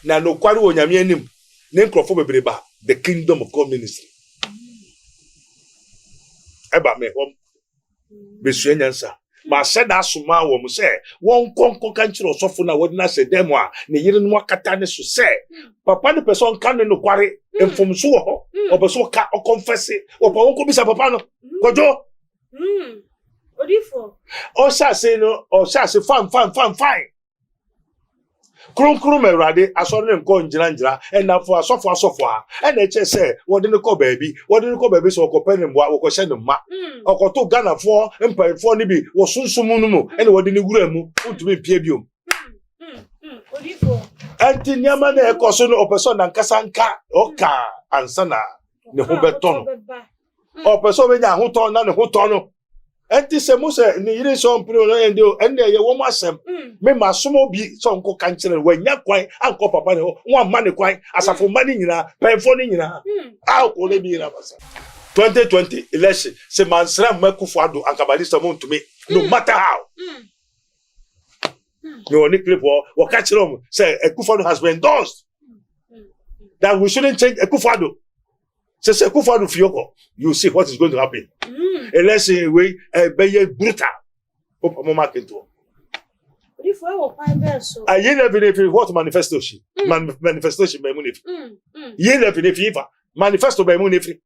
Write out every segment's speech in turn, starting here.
Na no kwari onyame anim. Ne nkrofo bebreba the kingdom of God ministry. Eba me hom. Besu enyansa. Ma said asuma wo mo say won konko kan kire osofo na wodi na se dem a ne yire no akata ne so say papa ne person kan ne no kware enfomso wo ho obeso ka o confess o pa won ko bisa papa no Kodwo Odifo o sha say fine krum erade asori ne nko njira enafo asofo a ena eche say wodi ne ko baabi so ko penim bo wo ko hye ne ma okoto Ghana fo empire ni bi wo sunsum no mu ena wodi ne gura mu untumi pie biom Odifo anti nyama na ekoso no opeso na nkasa nka oka ansa na ne ho beton opeso be nya ho ton na ne ho ton no anti se mo se ni yire so mpre no ende o ende ye wo mo asem me masomo bi so nko kankere wanya kwan anko papa ne ho won ma ne kwan asafo ma ni nyina penfo ni nyina ko le bi na basa 2020 election se mansra makufo ado ankabalista mo ntumi no matter how no ni clip wo ka kire mo say Akufo has been endorsed that we shouldn't change Akufo ado say Akufo ado fioko you see what is going to happen election we be brutal opa mo market to Odifo e wo pan be so aye never if what manifesto she manifesto she be mu nefi ye never if manifesto be mu nefi.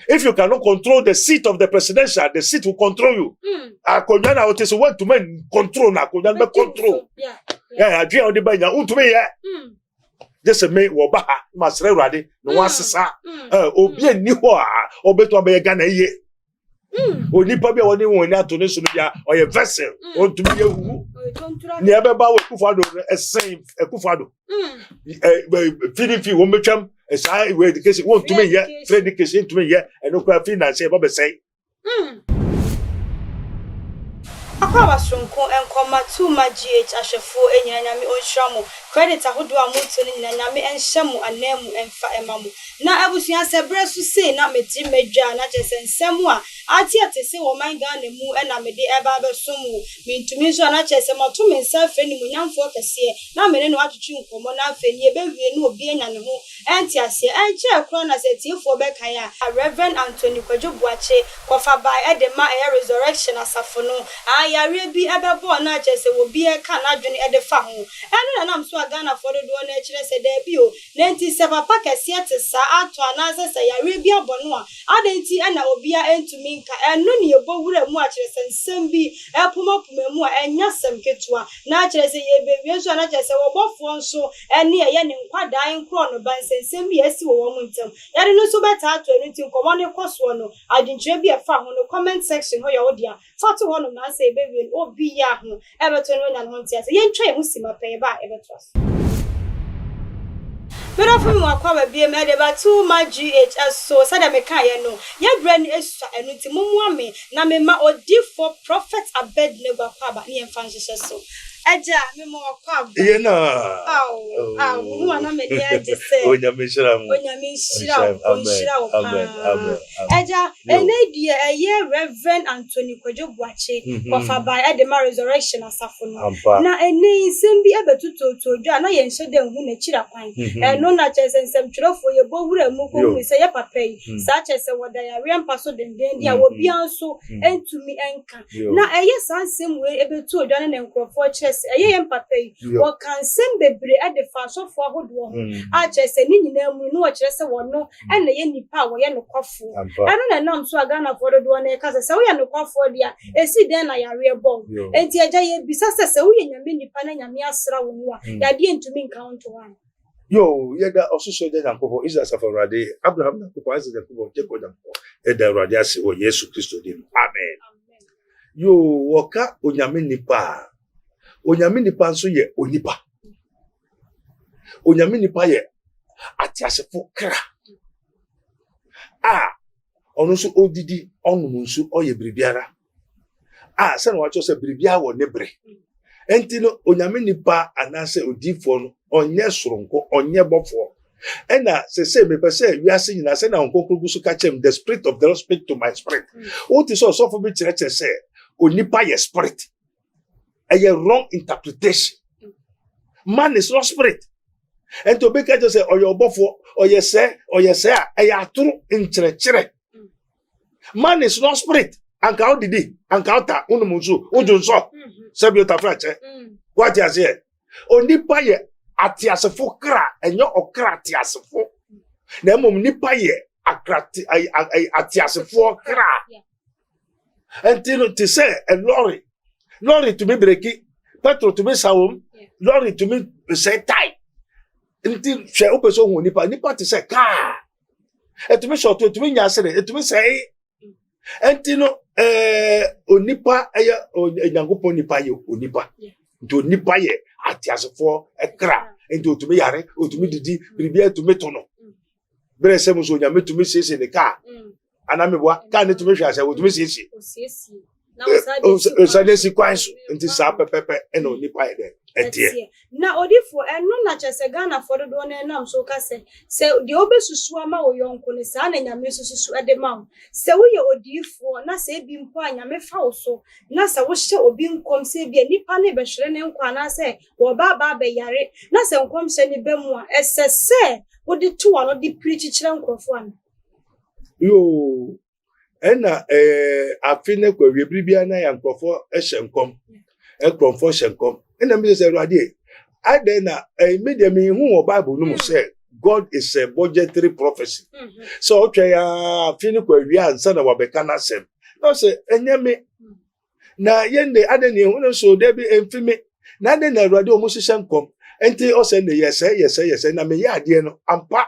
If you cannot control the seat of the presidential, the seat will control you. Akonyana o tese want to men control na akonyana be control. Yeah, adria o de ba nya unto me just me wo ba masre urade no wasesa obi ani ho a obeto abaye Ghana ye. Onipa bia woni woni ato ne so no bia oye vessel unto me hu. Ni abeba wo Akufo-Addo esen Akufo-Addo. PDP wo metwam esa we education won to me ye trade education to me ye eno kwa finance e ba be say Akwa sonko enkoma tu ma GH ahwefo enyanyame onhwamo credit ahodo amoto ne nyanyame enhyemu anamu emfa emamu na abusuan sebre so sei na meti medwa na chesensem a ati se wo man Ghana mu na mede eba besomu mintumi so na chesem ato mensa fe ni munyamfo kese na mene no atutu nkomo na fe ni ebewie no obi enya ne ho enti ase enche kro na setiefo be kan a Reverend Anthony Kodwo Boakye kofa by edema resurrection asafo no yare bi ebebo na chese wo bi e ka na dwene e de fa ho eno na nam so Ghana for do na e kire se da bi o nenti se papa kese atesa ato anase se yare bi abono a adenti na obi a entumi nka eno ne ebo wura mu a kire se nsem bi epoma mu a enya sem ketua na kire se ye bewie so na kire se wo bofo nso ene ye ne nkwadan nkro no ban nsem bi esi wo mu ntem yare no so beta ato enu tin komo ne koso no adintre bi e fa ho no comment section ho ya odia fatu ho no na se bewie obi ya ho ebeto no nya no ntia se ye ntwa mu sima pe ba ebeto Pero for me akwa bia me de ba too much GHS so said me kan ye no ye brand esu enu ti mumu me na me ma odi for prophet Abednego akwa ba ne mfa nhyehyɛ so Eja me mo akwa ba ye na wo na me de age say onyame shira amen Eja ene die eye Reverend Anthony Kodwo Boakye kofa by edema resurrection asafo no na ene nsem bi abetutoto dwa na ye nhyɛ de hu na kira kwan eno na chese nsem twrefo ye bo wura mu ko hu se ye papa yi sa chese woda ya rempa so denden dia wo bia nso entumi enka na eye sansem we ebetu odwa na nkrofo chese eye ye papa yi wo kan sem bebre ade fa sofo ahodo ho a chese ni nyina mu no wo chese wono ena ye nipa wo ye no kwafo eno na nam so Ghana for do na kasa se wo ye no kwafo dia esi den na ya rebo enti eja ye bisa se wo ye nyame nipa na nyame asra wo ho a ya de entumi count one yo yeda osuso de Nyankopɔ Israel safarade Abraham Nyankopɔ Isaac Nyankopɔ Jacob Nyankopɔ eda Awurade ase o Yesu Kristo din amen yo woka onyame nipa nso ye onipa onyame nipa ye atiasefo kra ono nso odidi onum nso oye biribiara se na wacho se biribia wo ne bre enti no onyame nipa anase odifo no onye soronko onye bofo ena se me pese wiase nyina se na onkonkrogu so ka chem the spirit of the Lord speak to my spirit what is also for me church say onipa ye spirit a wrong interpretation Man is not spirit. And to be just say, or your buffo, or you say, I true in chere. Man is not spirit. Anka how did he? Anka ota unumuzu ujunso. Sebiota frache. What you say? Onipa ye atiasefo kra enyo okra atiasefo. Na mom nipa ye akrati atiasefo kra. Until to say a lorry to me breaki, petrol to me sawum, lorry to me say tie. Until she opens on nipa to say car. And to me short to me yasere, to me say Entino onipa aya onyangopo nipa ye onipa to nipa ye atiasefo ekra ento to me yare o to me didi bibia to me tono bere se mo so nyame to me sese ne ka anameboa ka ne to me hwa se o to me sese na o sa desi kwanso enti sa pepepe eno nipa ye de etie na odifo eno na chese Ghana for do na enam so ka se de obesusu ama wo yonko ne sa na nyame susu ede ma se wo ye odifo na se bi mpo anyame fa wo so na se wo hye obi nkom se bi nipa ne be hwere ne nkwa na se wo ba be yare na se nkom hye ne be mu a esese wo de to wa no de preach kire nkrofo an yo ena afine kwa wibribia na ya nkrofo ehye nkom nkrofo hye nkom ena me say Rade adena media me hu Bible no say God is a budgetary prophecy. So okay ya fini kwa wi ansa na wabeka na sem. No say enyeme na yende adeni hu so dey be emfime na de na Rade omo hye nkom enti o say yes na me ya ade no ampa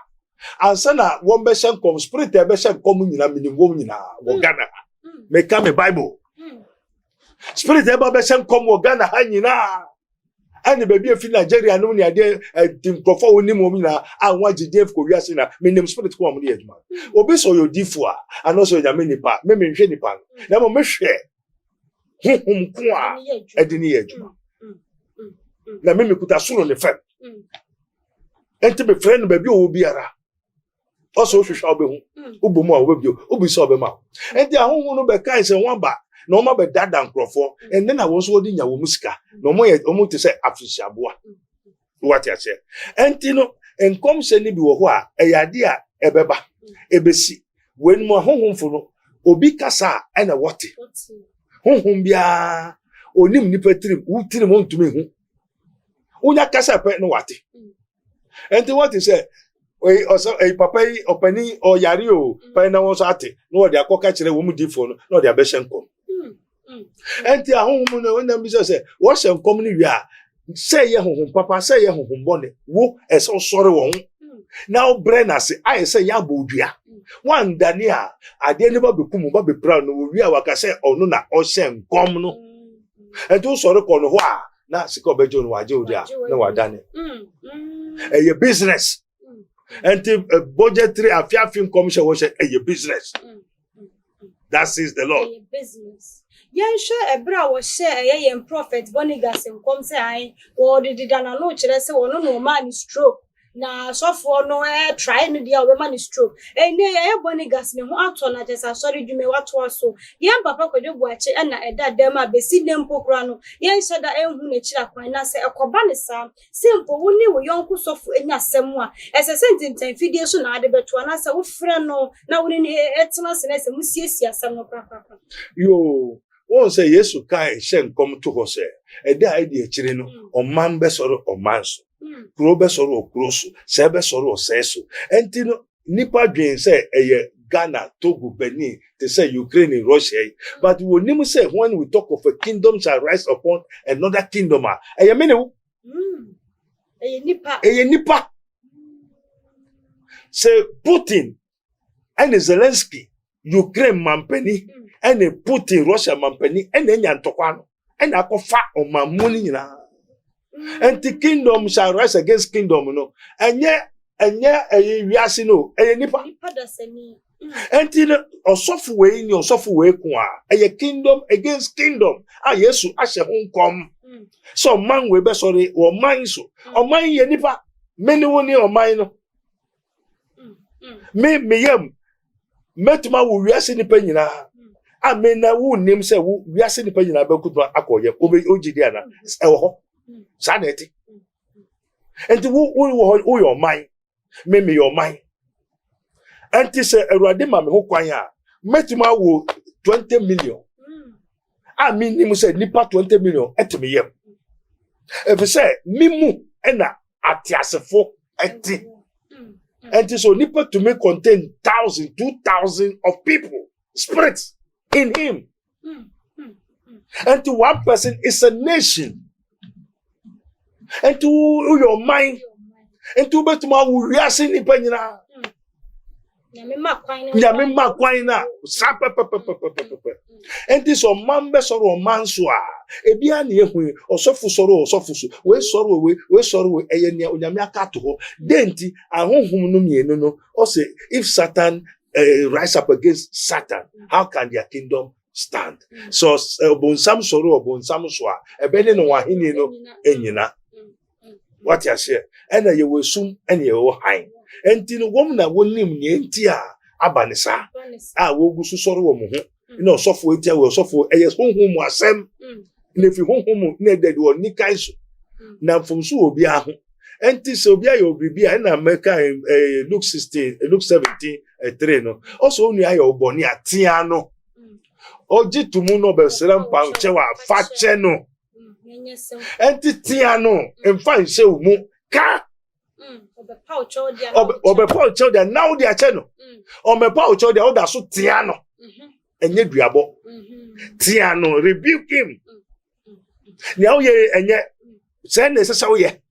ansa na wo be hye nkom spirit e be hye nkom nyina minimum nyina wo Ghana me ka me Bible spirit e be hye nkom wo Ghana ha nyina ani baby efi Nigeria no ni ade timprofo woni mo na anwa gidef ko wiase na menim spirit ko amune aduma obi so yo difo a ano so nyame nipa me hwe nipa na mo mehwe hum ko a edini ye aduma na me kuta soro ne fam enti be friend baby o biara also hwehwa obehu obomu a obebio obi so obema enti ahonhu no be kan se waba na oma be dada nkrofo enne na wonso odi nya wo musika na omo te se afisiaboa what ya say enti no enkom se ni bi wo ho a eyade a ebeba ebesi wen mo honhomfo no obi kasa ena wote honhom bia onim nipa tirim utirim ontumi hu unya kasa pe no wate enti what is say we also papa opani o yare o pa na won so ate no de akoka kire wo mu difo no no de abehye nkom enti ahonhom no when them say what shall come ni wi a say ye honhom papa say ye honhom bone wo eso sore won now brain as I say ya bodua one dania ade ne ba bekum ba be proud no wi a waka say ono na o hye nkom no enti o sore ko no ho a na sika obejo no waje odi a na wadane your business enti budgetary afiafin commission wo say your business that is the Lord business. Yan sure ebra wo share yen prophet Bonigas nkom say ai wo de dana no kire say wo no man stroke na sofo no try no dia wo man stroke ene ye Bonigas ne ho ato na jesa sorry dwume wato so yan papa Kodwo Boakye na eda dem a besi dem pokura no yan shada enhu na kira kwan na say ekoba ne sam simple wo ni wo yonku sofo enya asem a esese ntintan fidie so na ade beto na say wo frɛ no na wo ni etena se na say musiesie asem no papa yo won say Yesu kai hye nkom to ho say e dey idea kire no oman be soro oman so kuro be soro okroso se be soro oseso enti no nipa dwen say eye Ghana, Togo, Benin, they say Ukraine and Russia. But we will never say when we talk of a kingdom shall rise upon another kingdom. Nipa. Say Putin and Zelensky, Ukraine mampeni, and Putin, Russia mampeni, and then Yantokwano, and Akofa on my money. And the kingdom shall rise against kingdom, no. And yet, we are seeing no, nipa. And or software in your software, a kingdom against kingdom. Ah, yes, I shall come. So, man, we be sorry, or mine so, or mine, ye nipa, many one or mine. Me yam, Metma will we are seeing the penina. I mean, na who name say we are seeing the penina about good acquire, Obe Ojidiana, Sanity. And who your mind, me your mind. And this Erade Mami ho kwan ya, metima wo 20 million. I mean, him say nipa 20 million etimi yem. If you say mimu ena atiasefo eti. And so nipa to me contain 1,000, 2,000 of people, spirits in him. And to one person is a nation. And to your mind, and to betuma we are seeing nipa nyina. Nyame makwaina sapa and this on mambe soro manswa ebia na ehun osofu soro so we soro eye ne onyame aka to ho denti ahonhum no mienu no o say if Satan rise up against Satan, how can their kingdom stand? So bonsam soro bonsam so a ebene no wahini no enyina. What you say? And you will soon and you will hang. And in a woman that will name Yentia Abanisa. I will go to sorrow. No, software will suffer a yes home was Sam. And if you home needed or Nikaiso. Now from so be a and this will be your baby and America Luke 16, Luke 17, a trainer. Also only I your bonia Tiano. Oji to Muno Besseram Pauchewa, Facheno. Entitiano and find so mu ka obe pouch dia now dia channel o me pouch dia o da so tiano enye duabo tiano rebuke him now ye enye say na se wo ye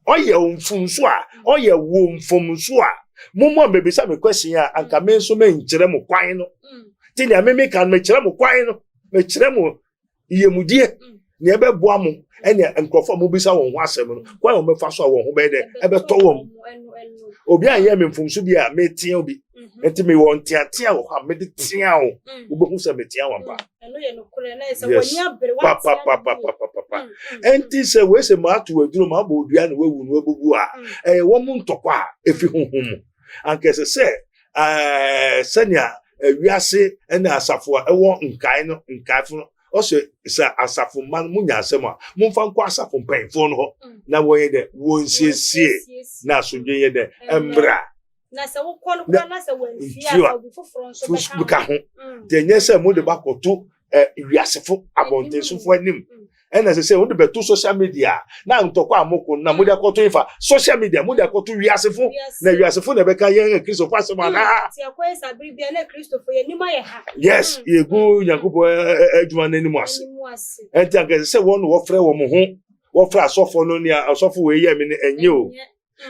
oye omfunso a oye wo mfomso a momo be bisa me question a anka me so me nkire mo kwan no ti dia me kan me kire mo kwan no me kire mo yemudie ne ebe boa mo ene enkrofo mo bisa won ho asem no kwa wo mefa so won ho be de ebe to wom obi anye me mfumsu bi a me tia obi enti me won tia wo ha me de tia wo wo hu se me tia wo pa eno ye no kure na se woni abere wa pa enti se we se ma to aduro ma ba odua na wewu no abubu a wo mu ntokwa efi honhom anke se senia wiase ena asafo a ewo nkai no nkaifo no also isa asafo man munya asema mumfa nkwa asafo mpanfo no ho na woye de wonsiesie na sodwe ye de embra na se wo kɔ no kra na se wanfia obi foforo nso beka ho de nye se mo de bakoto wiasefo abontensofo anim ena se wo de beto social media na ntokwa amoko na mo de akoto ifa social media mo de akoto wiasefo na wiasefo na beka ye Kristo fa asema na ti akoye sabiri bia na Kristo fo ye nima ye ha yes ye go Yakobo adwuma na nimu ase enti anke se wo no wo frɛ wo mo ho wo frɛ asofo no ni asofo we ye me enye o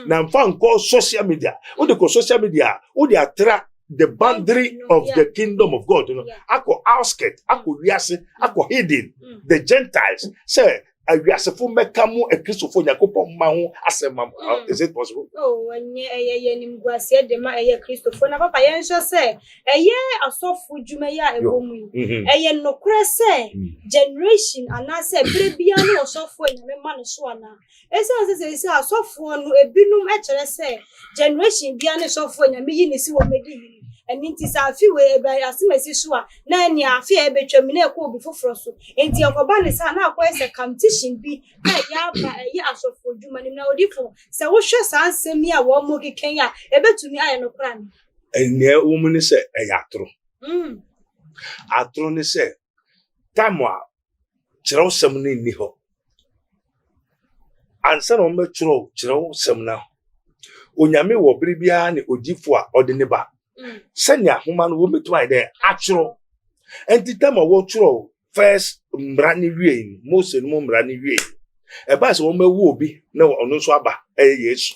na mfa nko social media wo de ko social media wo de atra the boundary of the kingdom of God, you know. Ako outskirt, ako wiase, ako hidden. The Gentiles say, "Wiase fu mekamu e Kristo fu Yakobo mahu asema." Is it possible? Oh, ye ni mguase de ma ye Kristo fu na papa ye nso say, ye asofo dwuma ya ebomu. Ye nokure say generation ana say brebia na asofo nyame ma no so ana. Ese say asofo no ebinum e kire say generation bia na asofo nyame yi ni si wo medi. And it is a few way by as Messua, Nany, a fear between ko be for so. And the Okoban is an outquest a competition be as of for Juman now different. So what should answer me a warm mogi Kenya, a bet to me I no plan. And near woman is a yatro. Atron is a Tamwa, Chero Semni Niho. Answer on the Chero Semna. Unyame wo bribia ni odifo or the neba. Senya human wo metwa de atro enti tama wo tro first mrani wie Mose no mrani wie e ba se wo mawu obi na ono so aba Yesu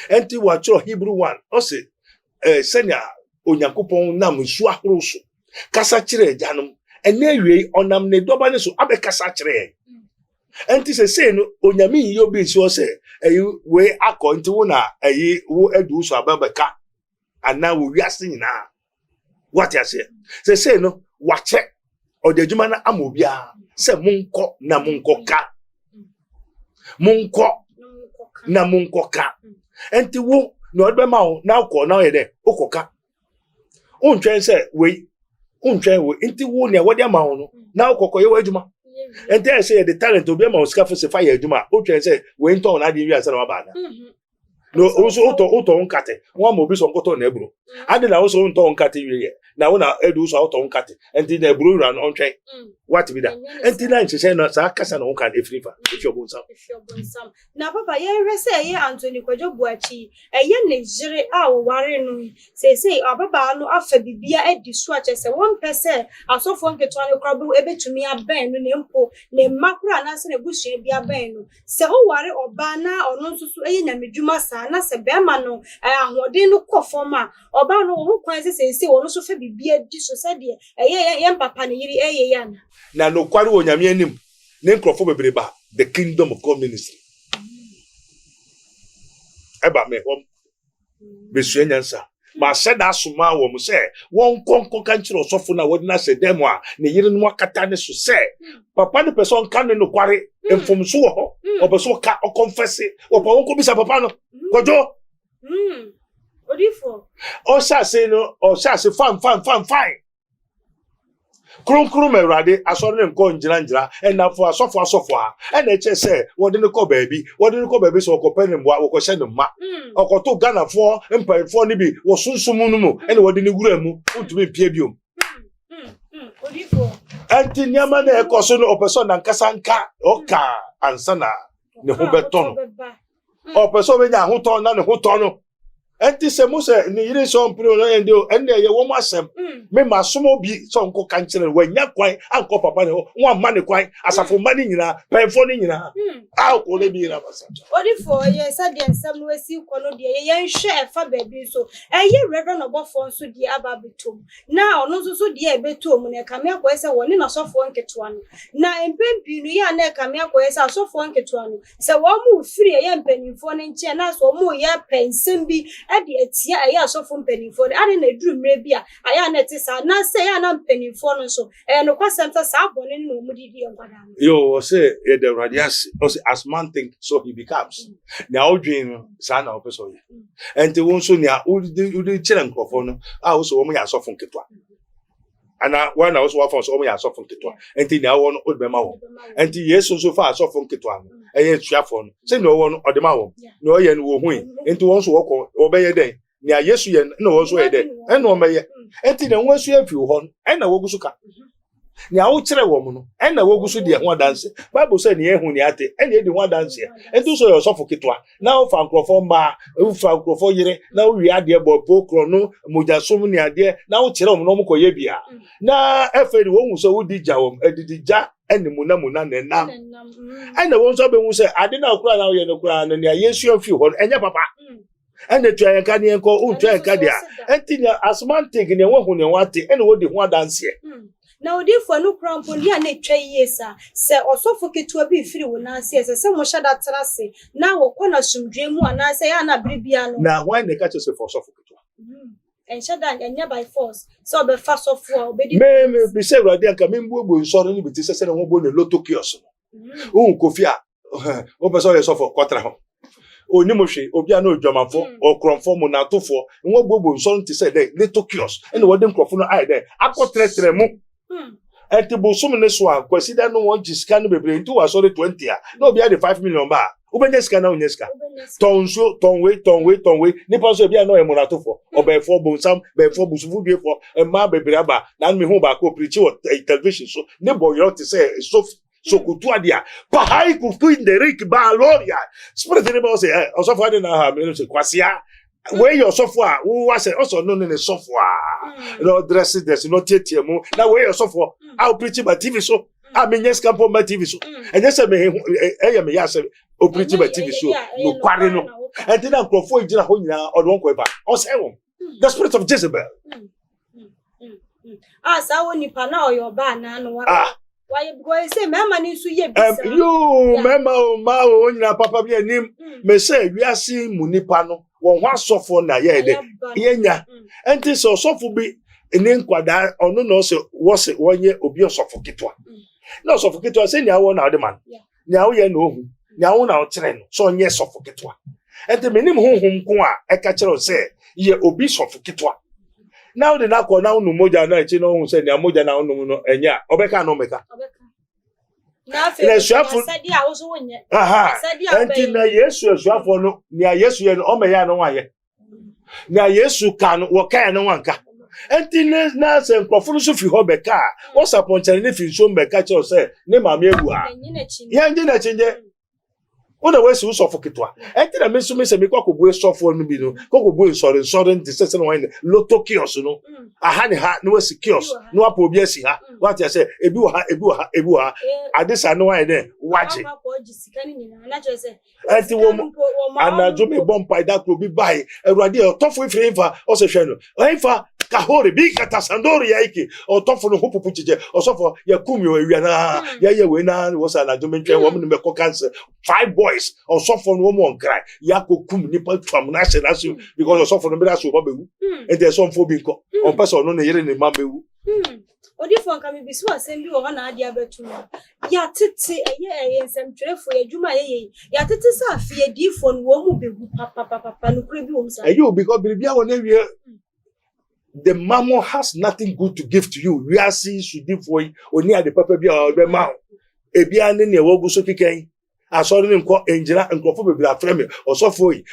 enti wo tro Hebrew 1 o se senya Onyankopon nam nsu ahoro so kasa kire ajanum ene wie onam ne doba ne so abe kasa kire enti se no onyame yi obi nsi o se we akọ enti wo na wo adu so ababeka and now we are seeing now what you say no watch it or the jumana amobia say munko na munko ka enti wo no be ma na ko na ye de okoka untwen say we enti wo ne wode ma wo no na okoko ye wadwuma And they say the talent to be a scaffle say fire Juma, which say we ain't on idea as a bana. No, also auto on cat, one will be some cotton nebro. I did also on cat now when I do so out on cat and then a blue run on train. What be that? And then she said, no, Sarkas and on cat if you're born some. Now, Papa, you say, Anthony Kodwo Boakye, a young Nigeria, our warren, say, Ababa, no, after the beer at the swatch as a 1%, I saw from the Tony Crabble, able to me a band, Nempo, named Macra, and as a bush, be a band. So, worry or banner or no to say, and Jumasa, and as a bearmano, and what they look for ma, or Bano, who crisis and say, or also be a dish society, a young papa, a yan. Now, no quarrel on Yamianim, name Crofobeba, the kingdom of God ministry. Eba me home, Monsieur Yansa. Ma said that Suma woman say, one country or Sofo would not say them one, near more catane to say. Papa the person can no quarry, and from Suho, or Basoka, or confess it, or Ponko Bisa Papano, Kodwo. What do you for? Or say no, or say fine. Krum erade asore nko njira and na for asofo and e che say what didn't call baby so ko penim bo wo hye ne ma okoto Ghana for empire for ni bi wo sunsumu no mu and what didn't gura mu utumi pie biom odifo anti nyama na e koso no opeso na nkasa nka oka ansana ne ho beton opeso be nya ho ton na ne ho ton no anti se mo se ni yire so mpre no endo ende ye wo mo asem me masomo bi so nko kankere wanya kwan anko papa ne ho won ma ne kwan asafo ma ne nyina penfo ne nyina ko le bi na basa odifo ye said ensam no asi kono de ye nhwe efa baabi so eye reverend obofo nso de aba betom na ono nso de e betom ne kame akoyese woni na sofo nketo ano na empempi no ya na kame akoyese asofo nketo ano se wo mu firi ye mpanimfo ne nche na so mu ye pensem bi ade atia eye asofo mpanimfo ade na eduru mre bi a aya na sa na say ya na mpanimfo no so no kwasem sa abone no mu didi enkwada yo say the radius as man think so he becomes now dream sana opeso ye enti won so nia udi chire nkofo no so wo mu ya asofo nketwa ana wana also wa so wo ya asofo nketwa enti na wo no odbema wo enti yesu so fa asofo nketwa no eye tuafo no say no wo no odema wo no ye no wo hu enti won so wo ko obeye den nia yesu ye no wo so ye den eno o meye enti na nwa su afi ho na wogusu ka nia wo kire wo mu no na wogusu de ho dance bible say ne ehu ne ate na edi ho dance enti so yo sofo kitwa na wo fa nkrofo ma wo fa nkrofo yire na wo wi ade bo pokro no mojasom ne ade na wo kire wo no mo koye bia na eferi wo hu so wo dija wo edidija eni muna ne nam na wo so be hu say ade na okura na wo ye no kura no ne yesu afi ho enye papa and the try can you call try cadia and as man taking a one who want it and what the one dance here. Now, therefore, no crown for you and 3 years, sir, or suffocate to a be free when I say, as some shut that terrace. Now, one of some dream one, I say, Anna Bribiano. Now, why they catch us for suffocate? And shut down and nearby force, so the fast of war, baby. May be said, right there, come in, we saw any with this and won't go to Lotto kiosk. Kofia, open so yourself for Quatra. Onimoshi, Obiano Jamanfo, or Cronform na tofo, and what Bobo son to say there, little kiosk, and what them crofuna eye there. I got 3 tremo. At the Bosumnes one, consider no one to scan the brain to us only 20. No, be the 5 million bar. Ubeneska now, Neska. Ton wait. Nippons will be a no monatofo, or by 4 bonsam, by 4 busu for a ma baby rabba, nan me home back preach television. So, Nebo, you ought to say, so kutua dia pahai kufu in the rik ba loria spirit anybody say also for na ha me say kwasia where your software who was also no software no dress no tietie mu na where your software I'll preach by TV so I mean yes camp on my TV so and yes me me ya say o preach by TV so no kware no and then crofo ejina ho nyina odwon ko eba o say won the spirit of Jezebel sa woni pa na oyoba na no why go say mama ni su ye bisa you mama ma o nyina papa bi anim me say wiase munipa no won ho asofo na ye de yenya enti so sofo bi ene nkwada ono no se wose wonye obi osofo kitwa na osofo kitwa say nya wo na de man nya wo ye na ohu nya wo na o kire no so onye sofo kitwa enti menim honhom ko a e ka kire o say ye obi sofo kitwa now the na ko na unu moja na echi no hu say nya moja na unu no enya obeka no meka na suafo said dia wo so wonye enti na Yesu suafo no na Yesu ye no o me ya no waye na Yesu ka no wo ka no wanka enti na se nkrofo no so fi ho beka wo saponchare ne fi so beka che o se ne mama ewu a ya nje na chinje una wesi usofo kitwa enti na mesu me se me kwakobu esofo no bi no kwakobu nsore nti se no wan loto kios no aha ne ha no wesi kios no apo obi asi ha what you say ebi wo ha adisa no wan de waje enti wo anajo me bompa da kro bi bai ewrade otofo ifrefa o se hwe no oifa kahore bi kata sandori yaiki otofo no hopupu chije osofo yakumi o ewia na ye we na wo sa anajo me ntwe wo me me ko cancer 5 boys osofo no mo nkrai yakokum nipa twam na hye na so because osofo no be da so ba bewu enti so mfo bi nko on person no ne yere ne ma bewu odifo nka me bisu asem bi wo na ade abetu ya tete eye ensem twerefo adwuma ye ya tete sa afie difo no wo mu bewu papa no kure bi wo msa ayo because bibia wo na wie the mammo has nothing good to give to you. We are seeing Sudifo oni ade papa bia obe ma ebia ne ne wogu so kikan asori ne nko enjira nkofo bebira frame osofo yi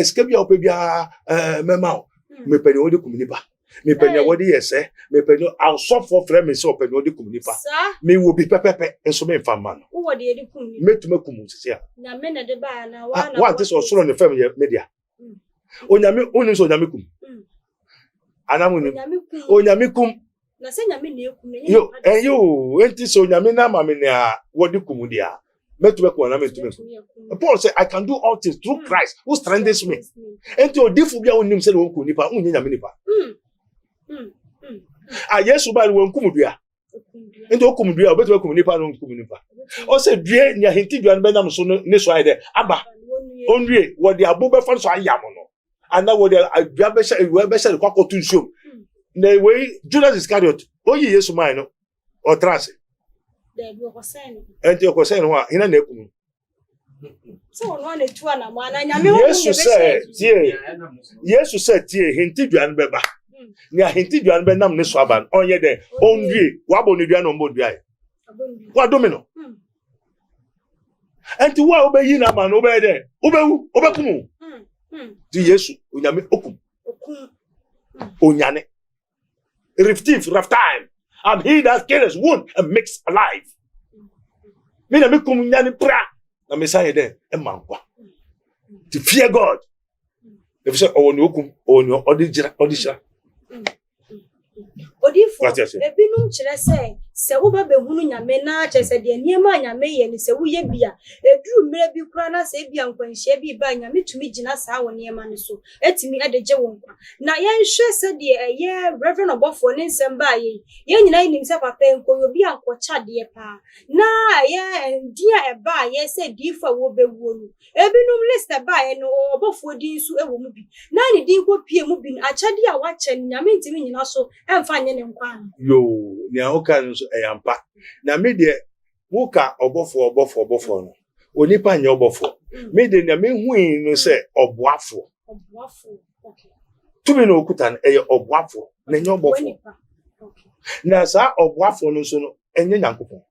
sika bia ope bia mema me pani wodi kumnipa me pani wodi yese me pani asofo frame se opani wodi kumnipa me wo bi pepepe enso me mfama no wo wodi edi kumni metuma kumu sisia na me na de ba na wa na wa te so soro ne frame media onyame oni so onyame kum anamuni onyamikum na se nyame na ekum yo enti so nyame na mame na wodi kumudia metubeko na metubeko Paul said I can do all things through Christ who strengthens me enti odifu bia onim se won kunipa unye nyame nipa Yesu ba won kumudua enti okumudua obetubeko kunipa no kunipa o se due nya hinti dua no benam so ne so ayde aba onwie wodi abobe fa so ayam no ana wodi adua be sha kwakotu nsuom na we Judas Iscariot oyi Yesu man no o trance de bi okosen enti okosen ho hina na ekum so no na tu ana mo ana nyame ho Yesu said tie hinti dua no beba ni hinti dua no be nam ne so aban onye de onwie wabo ne dua no mbo dua e wa domino enti wa obeyi na man obe de obewu obekum di Yesu onyame okum onyane rough time and he that kills wound and makes alive me na me kum nyane pra na me say de e mankwa to fear God if say owoni okum owoni odigira odifo ebinum kire se wo ba behunu nyame na che se de niema nyame ye ni se wo ye bia eduru mire bi kura na se bia nkwanhia bi ba nyame tumi gina sa wo niema ne so etimi adeje wo nkwa na ye nhwe se de ye reverend obofo ne nsem ba ye nyina nim se papa enko yo bia nkwocha de pa na ye dia e ba ye se difo wo bewuo no ebinum list ba ye no obofo din su ewo mu bi na ni din ko pie mu bi achade a wache nyame ntimi nyina so emfa nye ne nkwa yo ni aoka nso eyampa na me de woka obofo no onipa nya obofo me de na me hui no se oboafo okay tumi no okuta na eye oboafo na nya obofo na sa oboafo no so no enye nyankopon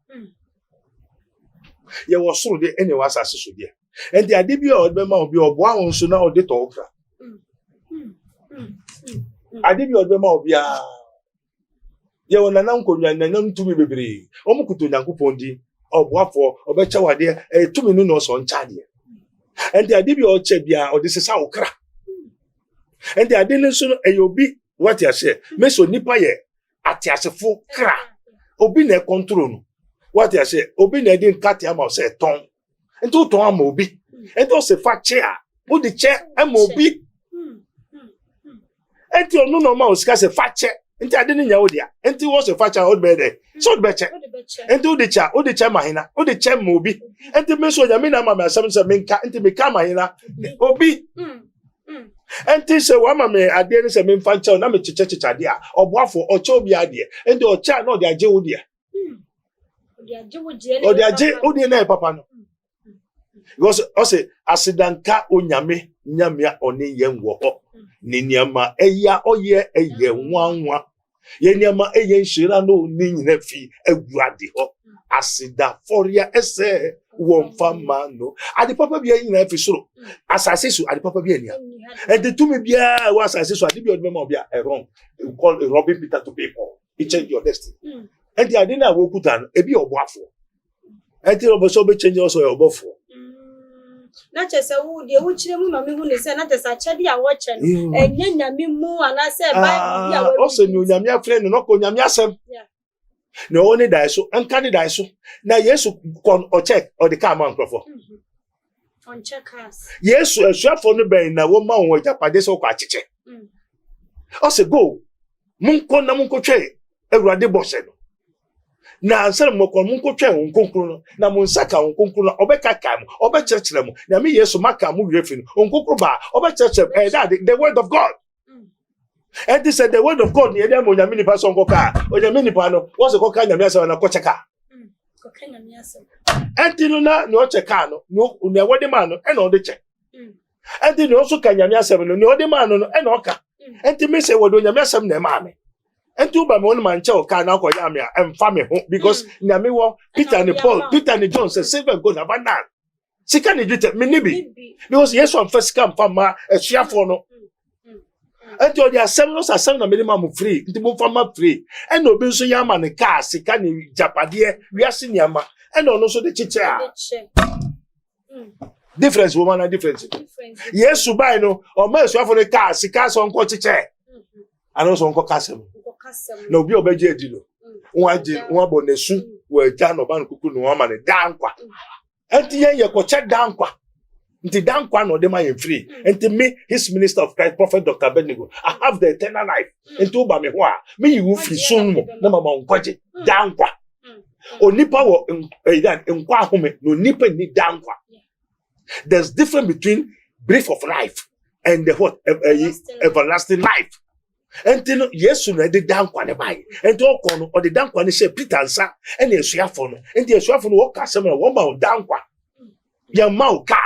ye wo soro de ene wasase so de enti ade bi o be ma obi oboafo nso na ode to okra ade bi o be ma obi a ye wona na nkonwa na nyam tumi bebre omukuto nyankopon di oboafo obecha wade tumi no no so ncha de enti ade bi o che bia ode sesa okra enti ade ne so obi what you say me so nipa ye atiasefo kra obi na control no what you say obi na din kat am o say ton enti o ton am obi enti o se fa che a o di che am obi enti onu no ma o sika se fa che enti ade ne nya odia enti wo se fa che o be de so be che enti o de che mahina o de che ma obi enti me so nya me na ma me asem se me nka enti me ka mahina obi enti se wa ma me ade ne se me mfa che na me cheche ade a oboafo o che obi ade enti o che na o de age odia o de age odi na papa no because o se asidanka onyame nyame a oni ye nwo ho ni niama eya oye eye nwanwa Ye niama eye nhyira no ni nyina fi awurade ho. Asida foria ese won fama no. Ade papa bia nyina fi soro. Asase so ade papa bia nia. And the to me bia was asase so ade bia odbema bia wrong. You call robbing Peter to people. It change your destiny. And the ade na wo kuta no ebi oboafo. And the oboso be change also your obofo. Na chese wo de wo chire mu mame hu ne se na tesa chede a wo che no enye nyame mu ana se Bible bia wo also no nyame afre no ko nyame asem na oni dai so anka ni dai so na Yesu kon o check o de ka man krofo on check us Yesu asuafo no ben na wo ma won japade so kwa chiche o se go mun kon na mun ko twe Awurade bose no na ansem mo kon mun ko twe won konkuru no na mun saka won konkuru no obeka ka mo obekyerkyere mo na me Yesu maka mo wirefi no won konkuru ba obekyerkyere that the word of God. And this said the word of God, near them, when Yamini pass on Coca, or Yamini Pano, was a Coca Yamiasa and a Cochaca. And Tinuna, no Checano, no, what the man, and all the check. And then also can Yamiasa, no, the man, and Oka. And to me say, what do Yamiasa, the mammy? And two by one man, Chow, Kana, Yamia, and family home, because Yamiwa, Peter and Paul, Peter and John said, Silver good about that. She can't do it, maybe. Because yes, one first come from a chiafono. And to the assemblies are some minimum free, the move from free. And no bill so yama and car, Sikani, Japadie, we are seen yama, and also the chicha. Difference, woman, and difference. Yes, Subino, or most of the car, Sikas on Cochiche. And also on Cocasem. No, be obedient, you know. One bonesu, where Jan of Bankuku, no woman, a damqua. And the year, check damqua. Nti dan kwa no de ma yen free enti me his minister of Christ prophet Dr. Abednego I have the eternal life enti oba me ho a me yi wo fi sun mo na mama nkwaje dan kwa onipa wo dan nkwa ahome no nipa ni dan kwa. There's difference between breath of life and the what everlasting life. Enti no Yesu no de dan kwa ne bai enti okọ no o de dan kwa ne she Peter nsa ene esuafo no enti esuafo no wo ka asem na wo ma dan kwa ya ma o ka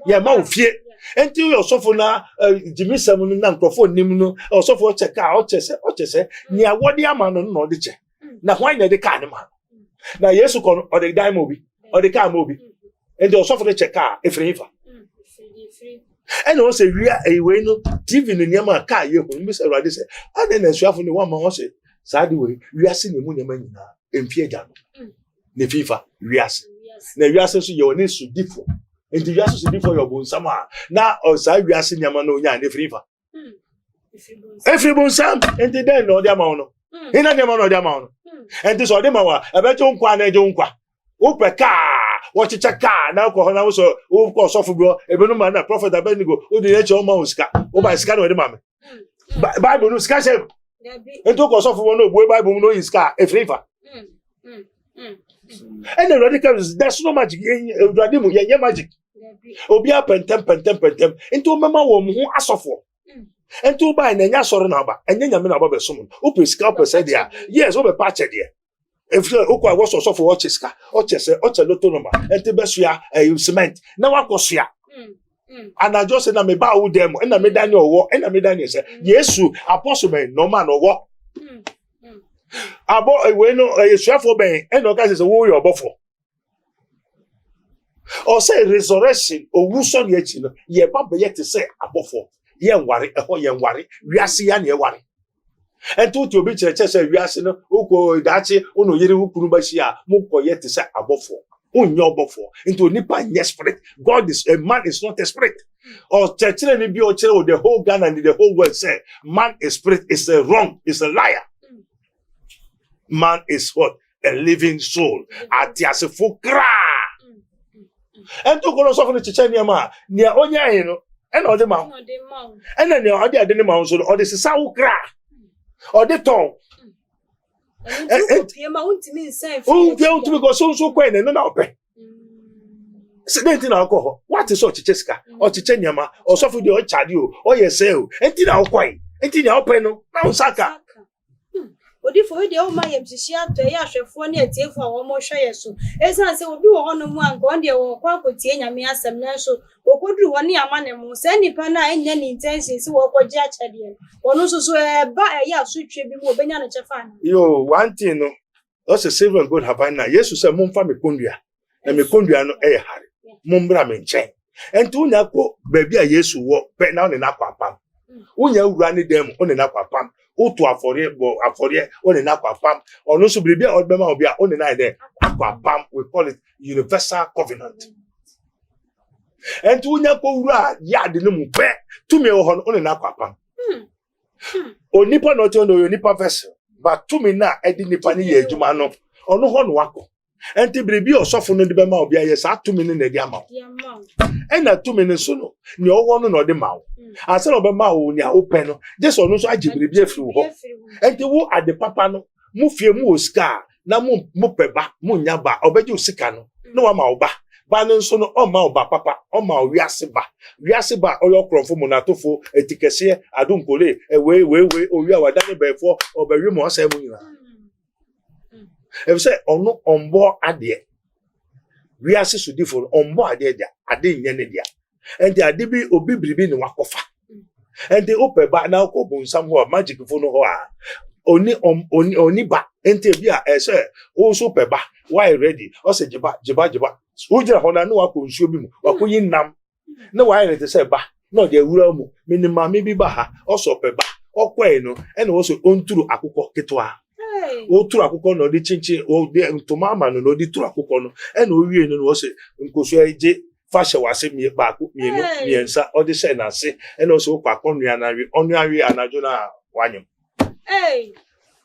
ya ma ofie enti yo sofo na jimisam no na nkrofo nim no sofo cheka o chese ni awode ama no no de che na hwan na de ka ne ma na Yesu kon o de dai mo bi o de ka mo bi enti o sofo de cheka efrifa ene o se wia ewe no TV no niam ka ye ho mi se Awurade se ade na suafo ni wa ma ho se saade we wiase ne mu nyama nyina empie gya no ne fifa wiase na wiase so ye woni sudifo enti wiase sudifo yo bonsama na o sa wiase nyama no nya ne fifa efri bonsam enti den no de ama no ina nyama no de ama no enti so de ma wa ebejo nkwa na ejo nkwa wo peka wo chichaka na ko na wo so wo ko sofo bro ebenu ma na prophet Abednego wo de eche o ma osika wo ba sika no de ma me Bible no sika she ento ko sofo wo no bu Bible no iska efrifa and the radicals there's no magic Awurade mu ye magic obi apentem ento mema wo mu ho asofo ento ba na nya soro na ba enya nyame na ba be som o pesika pese dia yes o be patche dia if you okwa wo so sofo wo chiska o chese o cheloto no ma ente besua cement na wakosua ana just na me ba wo dem na me Daniel wo na me Daniel say Yesu apostle ben no man wo abo we no yesuafo ben eno ka say wo yo bofo o say resurrection owuso ne achi no ye ba be yet say abofo ye nware eho ye nware wiase ya ne ware ento to obi cheche say wiase no uko dachi ono yiri hukuru ba shi a mukọ yet say abofo onyo obofo into nipa nye spirit. God is a man is not a spirit. Or chechere ni bi o chere the whole Ghana and the whole world say man is spirit is a wrong, is a liar. Man is what? A living soul. Atiasefo kra. Ento kono sofo ni chiche ni ama ni onya yin no e na ode ma. E na ni ode ade ni ma so ode sisa wo kra. Ode ton. Ma untimi nsan fi. Untimi go so kwa ne no na ope. Sedenti na alcohol. What is chiche sika? O chiche nyama, o sofo de o chade o yese o. Enti na okwai. Enti na ope no na usaka. Odi fo de o ma yem sisi ato ya hwefo ne atiefo a wo mo hwe yeso esan se obi wo hono mu anko de wo kwa kotie nyame asem na so Okodru woni amane mu se nipa na enya ni intention si wo kwaji achade ono so ba ya sutwe bi mu obenya no chefa na yo one thing no us savor God have na Jesus say momfa me kondua na me kondua no hare mombra me nchen enti unya ko baabi a Yesu wo pe na one na kwapam unya wura ne dem one na kwapam otu afore one na kwapam ono so bibia odbema obi a one na de kwapam we call it universal covenant enti unya ko wura ya de ne mu pe tumi wo ho one na kwapam onipa no to no onipa vessel but tumi na edi nipa ni ye adwuma no ono ho no wako enti biribi osofo no de be ma obi aye sa tumi ne na di ama ena tumi ne so no ni owo no no de ma wo ase no be ma wo ni a open no jesu no so agi biribi afiri wo enti wo ade papa no mu fie mu osika na mu peba mu nya ba obeji osika no no wa ma wo ba no so no o ma wo ba papa o ma wo wiase ba oyo krofo mu na tofo etikese adunkole we owi awada ne befo obewi mo asa mu nyina e say ono ombo ade wiase so difo ombo ade dia ade nya ne dia enti ade bi obi biribi ne wakofa enti opeba na ko bonsam ho magic fo no ho a oni ba enti bi a e say o so peba why ready o say jiba ujira ho na no akonsuo bi mu wakoyi nam na why ready say ba no de awura mu minima me bi ba ha o so peba okwae no e na wo so onturu akukọ ketwa o turu akukọ no di chinchi o de ntomama no di turu akukọ no e na o wie no wo se nkosu eje fashe wase mi ba ku miensa o de se na se e na o so kwa konua na wi onu awi anajo na wanyem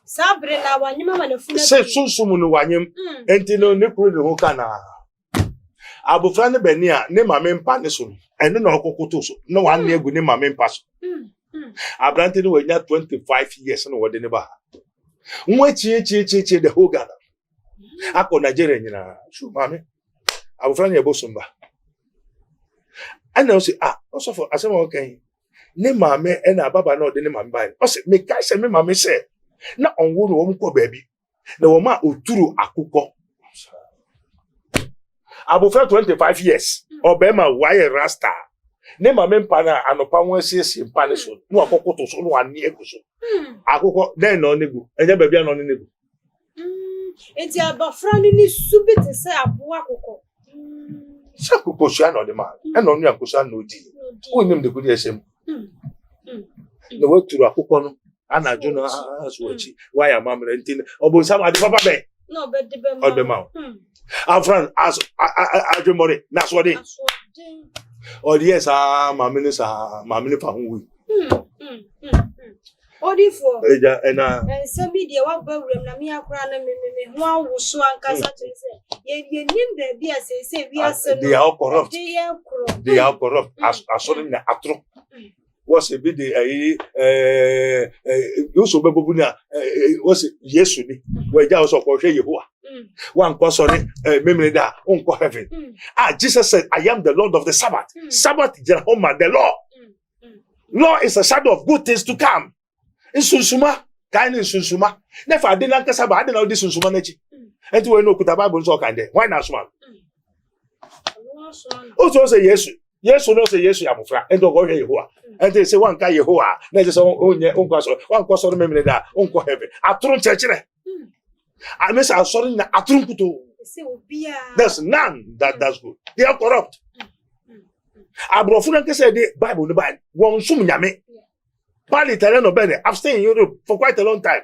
sabre na wanyem ma na funa se sunsumu no wanyem enti no ne kuru ne ho kana abofra ne bani a ne mame mpa ne so eno na okokoto so no wan ne egu ne mame mpa so abrante no wanya 25 years no wode ne ba nwa chi the whole Ghana akọ Nigeria nyina shu mame abofra ne ebosomba ana o se osofo asema okan ne mame e na baba na ode ne mame ba o se me kai se me mame se na onwo no wo mkọ baabi na wo ma oturu akukọ abofra 25 years obema why rasta ne mame mpa na anopa won asiesie mpa ne so no akokoto so no ane egu so akukọ den no nego enye baabi no nego enti abofra ni subite se abo akukọ sakukọ sha no de ma e no nu akosa no di onim de kudi esem no weturu akukọ no anajo no asochi why amamre enti obonsam ade papa be no be de be ma odema afran as ajumore na so de yes mamini fa hunwi odifo eja ena sabi de wa bawrem na me akora na me ho awuso ankasa tese ye nim be bia se wi ase no they are corrupt asori na atro was a bit you so bebu na was Yesu ni we ja so ko hwe Yehowa one person memory da unko heaven Jesus said I am the Lord of the Sabbath. Sabbath Jehovah the law is a shadow of good things to come. In sunsuma kind in sunsuma never ade na nkasa ba ade na odi sunsuma na chi enti we no kuta Bible so kan de why na so man o say Yesu no say Yesu amofra enti go hwe Yehowa enti say one ka Yehowa na say onye onkwaso one kwaso no memory da unko heaven aturu chechire I miss our sorry na atrunkuto. There's none that's good. They are corrupt. Abrofuna nke say the Bible no Bible. Won sum nyame. Palitarian no bene. I've stayed in Europe for quite a long time.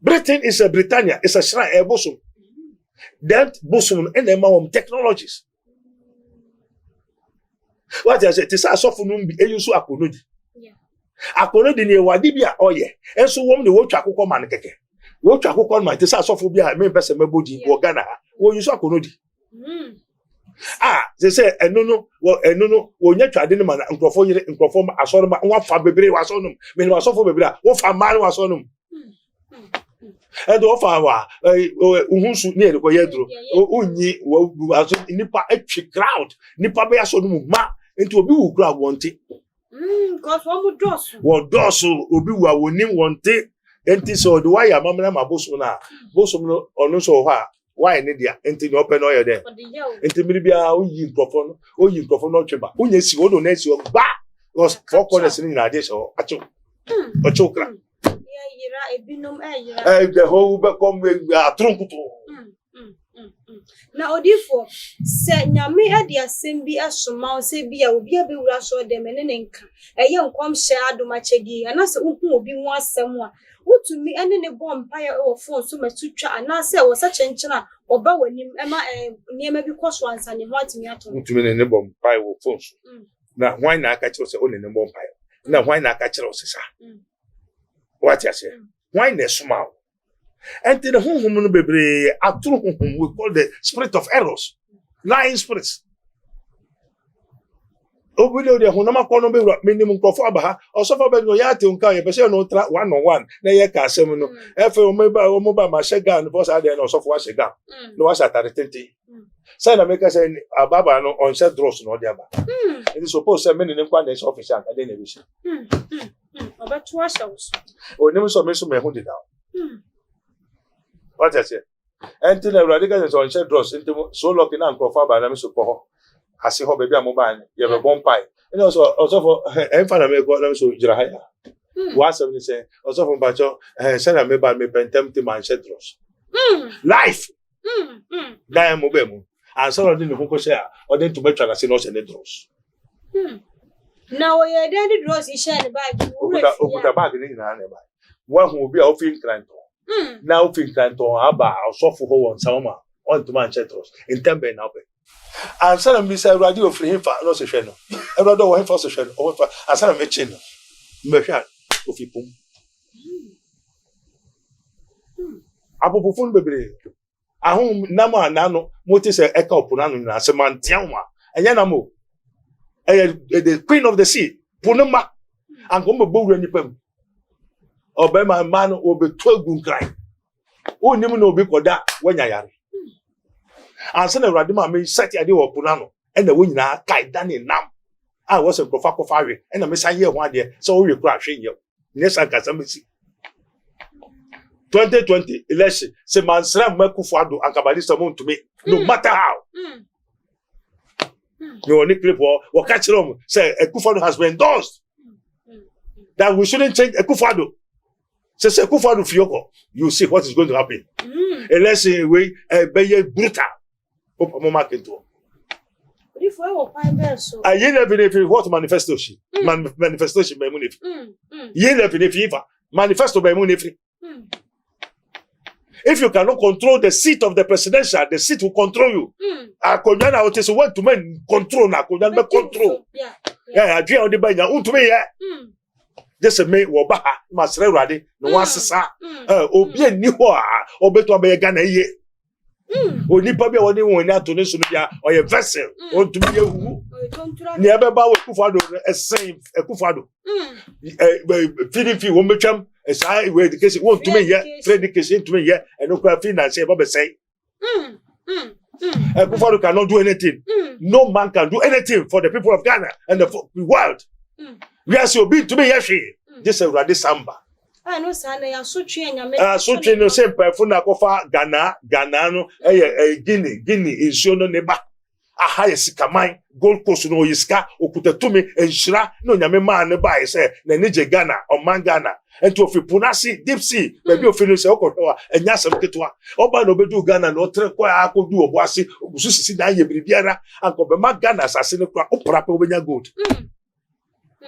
Britain is a Britannia. It's a shrine a bosom. That bosom and the technologies. What I say? It is a soft numbi. E yusu akonodi. Akonodi ni wadibia oye. Enso wom ni wo twa akokọ man keke. Wo twa akokọ man te sa sofobia me pese mebodi wo Ghana. Wo yusu akonodi. They say enono wo nya twade ne man nkrofo yire nkrofo asoro ma wa fa bebre wa so num. Me ni asofo bebre a wo fa man wa so num. Edo fa wa uhunsu ni edeko yedro unyi wo aso nipa atwi crowd nipa be aso num ma enti obi wu crowd wonte because wo doso obi wu awonim wonte enti so the why amamna maboso na boso no ono so ho a why need dia enti no open oil there enti me bia oyi nkrofo no tweba onye si wodo na si o ba because four corners ni na dey so acho okra yira ebinom yira the whole be come atrunkuto na odifo se nyame ade asem bi asoma o se bia obi abewura so dem ne nka eye nkom hye adomachegi ana se unhu obi ho asem a wotumi ene ne bompa ya o phone so matutwa ana se wo sa chenchena oba wanim ema niema bi kwaso ansa ne ho atimi ato wotumi ne bompa wo phone so na why na aka kire o se o ne bompa na why na aka kire o se sa what you say why na suma and the honhom no bebre atru honhom we call the spirit of errors lying spirits obulo de honama kono be minimum krofo abaha osofa be no ya te nka ye pese no tra 1 on 1 na ye ka asem no efe o meba ma shega no boss ade no osofa wa shega no wa shatare tenti say na make say ababa no on set dross no de aba it is supposed say many nkwa na office aka de na bi shi obetu ashaws onim so me so me hu de down what I say enti na radical is on set dross enti so lucky na nkrofa aba na me so po asi ho baby amoban ye be bompai ene also for emfa na me go na so jira ha ya wa se me say also for bacho say na me ba me pentem ti man set dross life na mo be mu and so no ko say o den to betwa na say no se ne dross na o ye den dross I share the bag okuta bag ni na na ba wa hu obi a o fin kranto na o fin kranto aba also for ho won sama on to man set dross in tembe na open and some be say radio of him fa no se hwe no everado wo him fa se hwe no o fa asana me chi no me hwa ofipum apopofun bebre ahun nam anano moti se eka opuna no na se mantianwa enya namo the queen of the sea punuma anko mbo wura nipam obema man obetu agun kran onim na obi koda wanya yare ansa na urade ma me set ade wo puna no e na wonyina kai dane nam a wo se profa kofa we e na me san ye ho ade so wo we kura hwe ye ne san kasa mesi 2020 election se mansra makufu ado ankabali so mo ntumi no matter how no ni people wo catch them say Akufo has been endorsed that we shouldn't change Akufo say Akufo fioko you see what is going to happen election we be brutal Opa mark into. If we were fine there, so I never if what manifestation. Manifestation by money. Ye never if manifesto by money. If you cannot control the seat of the presidential, the seat will control you. Akonyana ote so want to men control na akonyana control. Yeah, adwe on the banya untume ye. Just me wo ba ha masre urade no wasesa. Obi ani ho a obeto abaye Ghana ye. Onipa bia woni woni atone so no bia oye vessel ontumi ye hu ni ebeba we Akufo esen Akufo feeding wo metwam esa we education wontumi ye free education ntumi ye eno kwa finance e ba be say Akufo cannot do anything. No man can do anything for the people of Ghana and the world. We are so big to be here. This is Urade Samba. I know sana ya sotwe anyame sotwe no sempa fu na kofa Ghana no Guinea insuo no neba aha yesikaman Gold Coast no yiska okutatumi enhira no nyame ma ne ba ise na nije Ghana oman Ghana ento ofipunasi deep sea baby ofinu se okohwa enya sem ketwa oba no bedu Ghana no tre kwa akodu oboase obususisi na ye biribiara anko be ma Ghana asase ne kwa oprape obenya gold.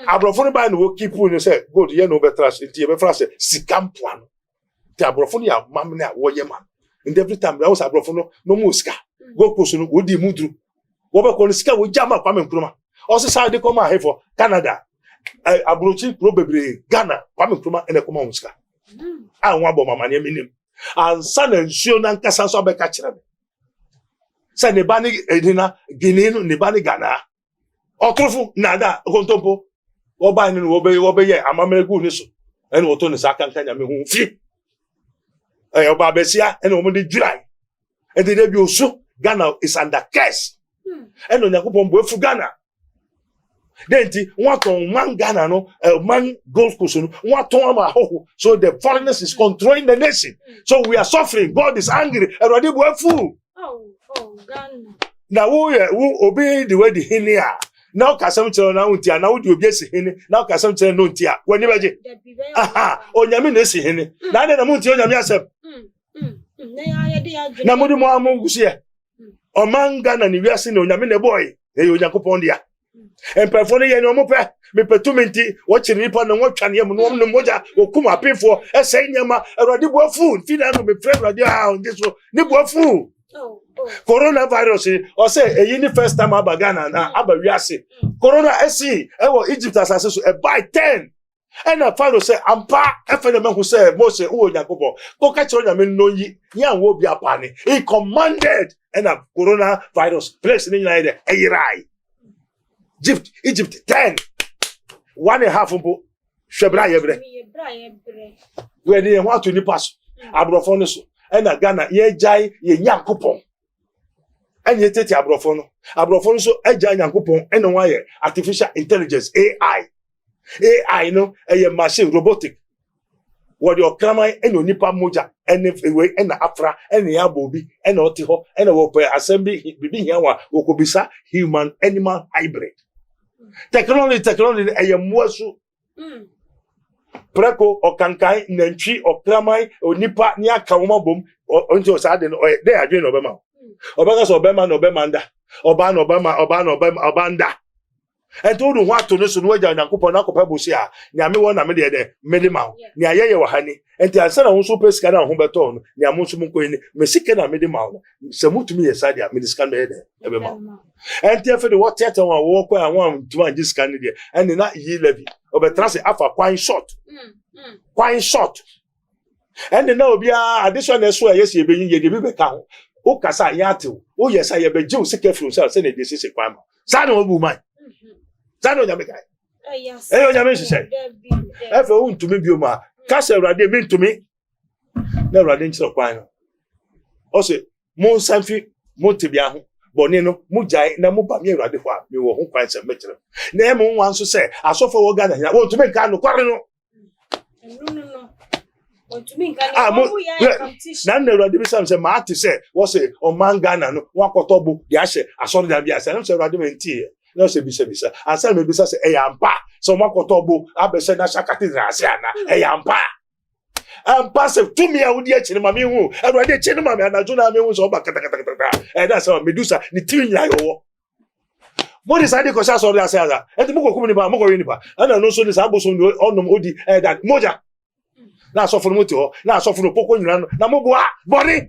Abrofo ba no keep you say gold ye no better as tie be fra say sikampoano ti abrofo ya mamne a wo ye man and every time we was abrofo no mo sika go post no odi mudru wo be ko sika wo jama kwa menkroma o se sa de ko ma hefo Canada abrochi pro bebre Ghana kwa menkroma ene ko ma sika a won abo mama ne minim ansa na nsuo na nkasa so be ka kire me sa ne ba ni edina Guinea no ne ba ni Ghana okrofo nada kontompo oba ni wo be ye amamegu ni so ene woto ni saka nkanya me hu fi oba besia ene wo mo de dwai e de bi osu Ghana is under curse ene onyankopon bo efu Ghana Then what on man Ghana no man Gold Coast no what on so the foreigners is controlling the nation. So we are suffering. God is angry. Everybody be fool. Oh, Ghana. Now who obey the way the hinia. Now kasam chero na untia na wodi obi esi hene now kasam chero no untia wani baje aha onyame na esi hene na de na munti onyame asem na mudi mo amungusie o manga na ni wiase na onyame na boy e Onyankopon dia empefo ne ye no mo pe me petumenti wo chiri nipa na wotwane yam no no moja okum apefo ese nyama Awurade bo afu fina no me pray Awurade ndeso ne bo afu coronavirus or say a uni first time abagana na abawiase corona esi ewo Egypt asase so e by 10 and a father say ampa efeneme who say Moses wo Onyankopon ko ka che onyame no yi yan wo bia pane he commanded and a coronavirus place in United eyirai Egypt 10 1.5 mpo hwebra yebre we dey want to ni pass abrofo no so and a Ghana ye jai ye Nyankopon enye tete abrofo no so eja Nyankopon ene waye artificial intelligence AI no eye machine robotic what your kraman ene onipa moja ene we ene afra ene ya bobi ene oti ho ene wo pe assembly bibi hia wa wokobisa human animal hybrid technology eye muasu preko okankai nantwi okramai onipa ni aka wo mabom onjo sa de no dey adwe no bema obaka so bema no bema nda oba nda ento do ho ato no so no agya Nyankopon akopa bosi a nyame wo na me de medima ni ayeye wo hani enti ansa na wo so pesika na ho beto no ni amonso mo koyi ni mesike na medima no se mutumi yesa dia mediska me de ebema enti afi de what theater wo ko anwa tuma jiska ni de eni na yi levi obetrase afa quite short eni na obi a addition so yes ye benyin ye de be ka ho o kasa yate o yesa ye be jiw sike fru se na de sise kwama sa na obu man sa na nyame kai Yes. Nyame sise efe untumi bioma kasa Awurade me ntumi na Awurade nchiro kwan no o se mo nsanfi mo tebia ho boni no mo jai na mo ba me Awurade ho a me wo ho kwan se mekire na e mo nwa nso se asofo wo Ghana hia wo ntumi ka no kware no no ontumi nka no mo ya competition na Awurade bi sam se ma ati se wo se o man Ghana no wakotobu de ahye asori da bia se no se Awurade menti no se bisa ansa me bisa se eyampa so wakotobu abese na shakati rase ana eyampa ampa se tumi a wudi akire ma me hu Awurade akire ma me anajo na me hu so ba kata da se medusa ni tinya yo mo decide ko sha so da se ada enti mo ko kum ni ba mo ko wi ni ba ana no so ni sa boso ni onom odi that moja na so for moti ho na so for poko nyina no na mo boa body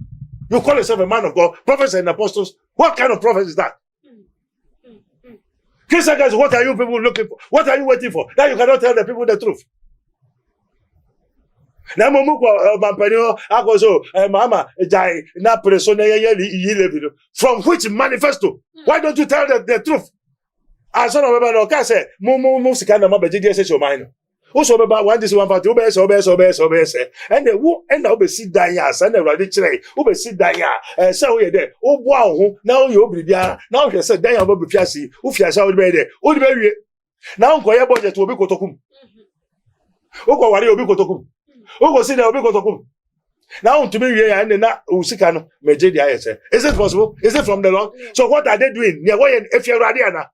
you call yourself a man of God prophets and apostles what kind of prophet is that Christian guys, what are you people looking for? What are you waiting for? Now you cannot tell the people the truth. Na momuko mampanyo akoso mama jai na persona ye from which manifesto? Why don't you tell the truth? As on baba no ka say mo sika na mabeje dey say your mind. Uso baba one this one party obese and the wo and na obesi dan ya asa na Awurade kire obesi dan ya say wo ye dey obo aho na wo ye obiribia na wo say dan ya obo fiase wo fiase wo be dey wo be wie na wo ye budget obi kotokum wo ko ware obi kotokum wo ko si na obi kotokum na wo ntumi wie ya na usika no meje dey ayese. Is it possible? Is it from the Lord? So what are they doing? Near wo ye if you Awurade ana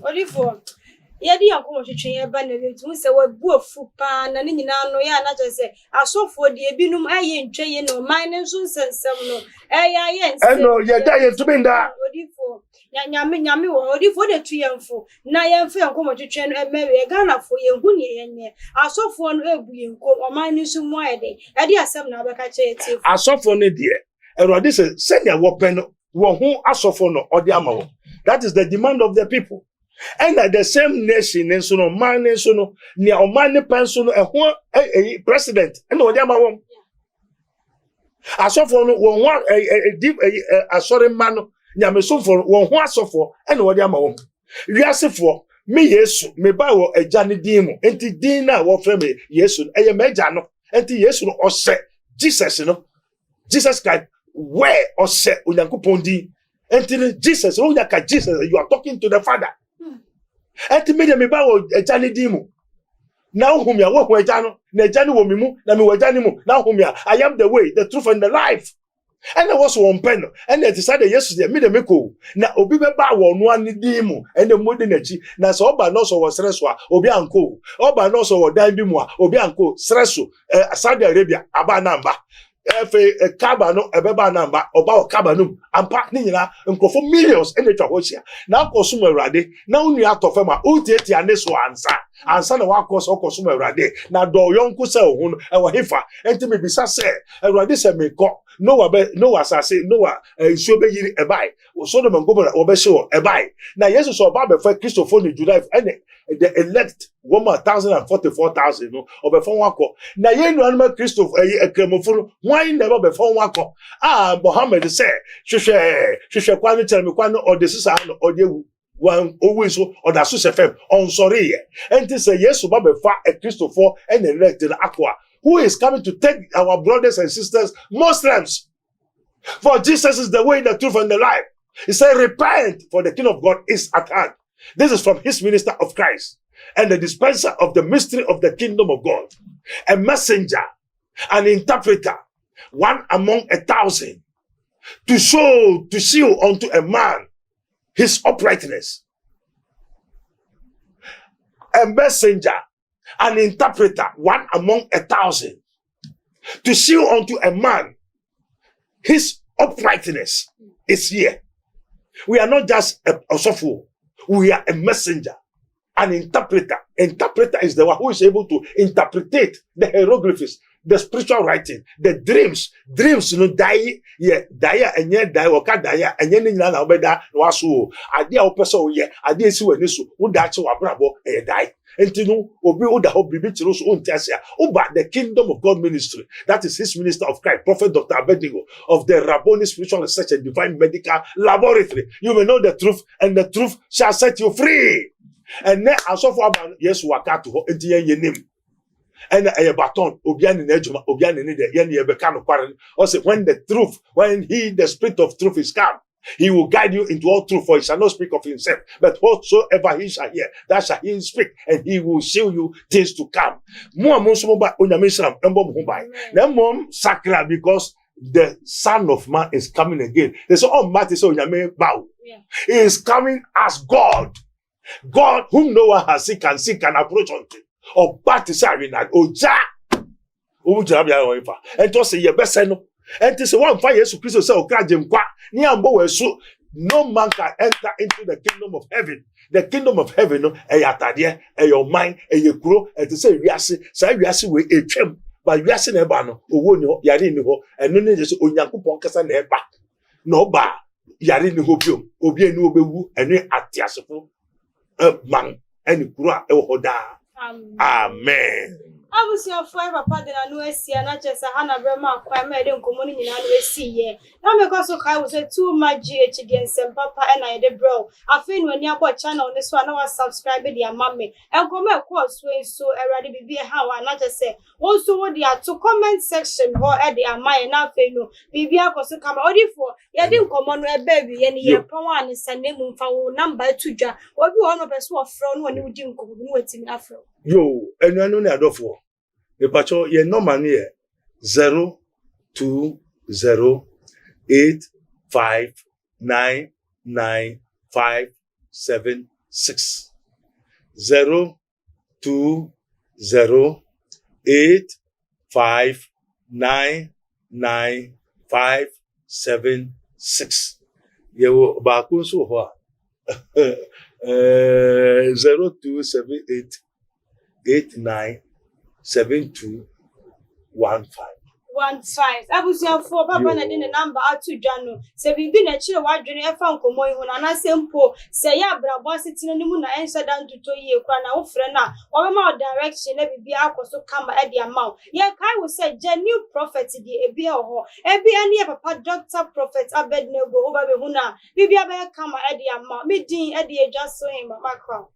Olifo yedi yankomo twetwe ye ba na letu se wa buofu pa na ne nyina no ya na je asofo de ebinum aye ntwe ye no man ne so nsensem no ye nse no ye da ye tubinda Olifo nyame wo Olifo de tuyemfo na yemfo yankomo twetwe no emewe ye Ghana fo ye hu ne ye nye asofo no ebu ye nko o man ne so mu ayede ade asem na abeka che eti asofo ne de Awurade se senya wo pen wo hu asofo no ode amawo. That is the demand of the people. And at the same nation, and so no man, and so no near a man, pension, a president, and no damn one. I saw for one a sorry man, Yameso for one so for, and what damn one. We are for me, yes, me buy a Johnny Demo, and the dinner, what for me, yes, a majano, and the yes, or say Jesus, you know, Jesus Christ, where or say Unyankupondi, and Jesus, Jesus, you are talking to the Father. Enti me de me ba wo agya ne din mu. Na wo humia wo ho agya no, na agya ne wo me mu, na me wo agya ne mu. Na humia, I am the way, the truth and the life. And there was one pen, and they decided yesterday, me the meko. Na obi be ba wo no ani din mu, and the modi na chi. Na so oba no so wo sreso, obi anko. Oba no so wo dan bi mu a, obi anko sreso. Saudi Arabia aba namba. Efe kaba no ebeba namba oba o kaba no ampa ni nyina nkofo millions ene twa hochia na akoso mu awrade na unu atofa ma utieti ane so ansa na wakoso okoso mu awrade na do yonko se ohun e wo hefa enti me bisa se awrade se me ko no wa sase no wa nsuo be yiri ebai so do mangobo obe se o ebai na yesu so oba be fa Christopher ni July ene the elect 1,044,000 no obefon wako na ye nu anuma Christopher ekramofo why never before wako Mohammed say hwehwe kwa no tell me kwa no odesisa no odewu wan always so odaso sefem on sorry ye enti say yesu ba befa a Christopher and elect the aqua who is coming to take our brothers and sisters Muslims, for Jesus is the way, the truth and the life. He said repent, for the kingdom of God is at hand. This is from his minister of Christ and the dispenser of the mystery of the kingdom of God, a messenger, an interpreter, one among 1,000, to show unto a man his uprightness. A messenger, an interpreter, one among 1,000, to show unto a man his uprightness is here. We are not just a Sofo, we are a messenger, an interpreter. Interpreter is the one who is able to interpret the hieroglyphs, the spiritual writing, the dreams. Dreams no die, enye die waka die enye ni nyina na obeda no aso ade a opeso ye ade esi wani so wo da che wabrabo die. Enti no obi wo da ho bibi chiro so onti ase uba the kingdom of God ministry, that is his minister of Christ, Prophet Dr. Abednego of the Rabboni Spiritual Research and Divine Medical Laboratory. You may know the truth, and the truth shall set you free. And then also for yes waka to ho enti ye nim. And a baton, Obian in Ejuma, Obian in the Yen Yebekano Quarren. Also, when the spirit of truth is come, he will guide you into all truth, for he shall not speak of himself, but whatsoever he shall hear, that shall he speak, and he will show you things to come. Because the Son of Man is coming again. They say, oh, Matthew, so he is coming as God. God whom no one has seen can approach unto. Or Batisarina, or Ja. And to say your best no. And to say one fire Jesus Christ say,Okrajem kwa, Niambo so no man can enter into the kingdom of heaven. The kingdom of heaven, no, your mind, your grow, and to say, Yasi, say, Yasi, we a trim, but Yasi Nebano, Owo, Yariniho, and no just Onyaku Ponkasa Neba. No ba, Yariniho, Obie no Bewu, and we at Yasofo, man, and Kura, Ohoda. Amen. I was your forever pardon and no see and not just a Hannah Brema, quite made in community and we see ye. Now, because of I was a too much GH against some papa and I did bro. I think when you watch channel this one, I was subscribing your mommy and come across way so already be how I not just say. Also, what they are to comment section or at the Amaya now, no, Bibi also come only for you didn't come on a baby and your power is a name for number 2 jar. What you want of us were from when you didn't go in Afro. Yo, and I know that for the patrol, ye no money 02085995576 02085995576 ye wo ba kun so ho 0278897215. 15. I was your 4 Papa and the number out to Jano. Say we been a chill white journey found Komoy when I simple say ya brabo sitting on the moon and answer down to 2 year crown of frena or more direction every be out so come at the amount. Yeah, Kai will say genuine prophet the a beer or every any papa Dr. Prophet Abednego over the Huna. Bibi come at the amount. Me dean at the just so him, my crown.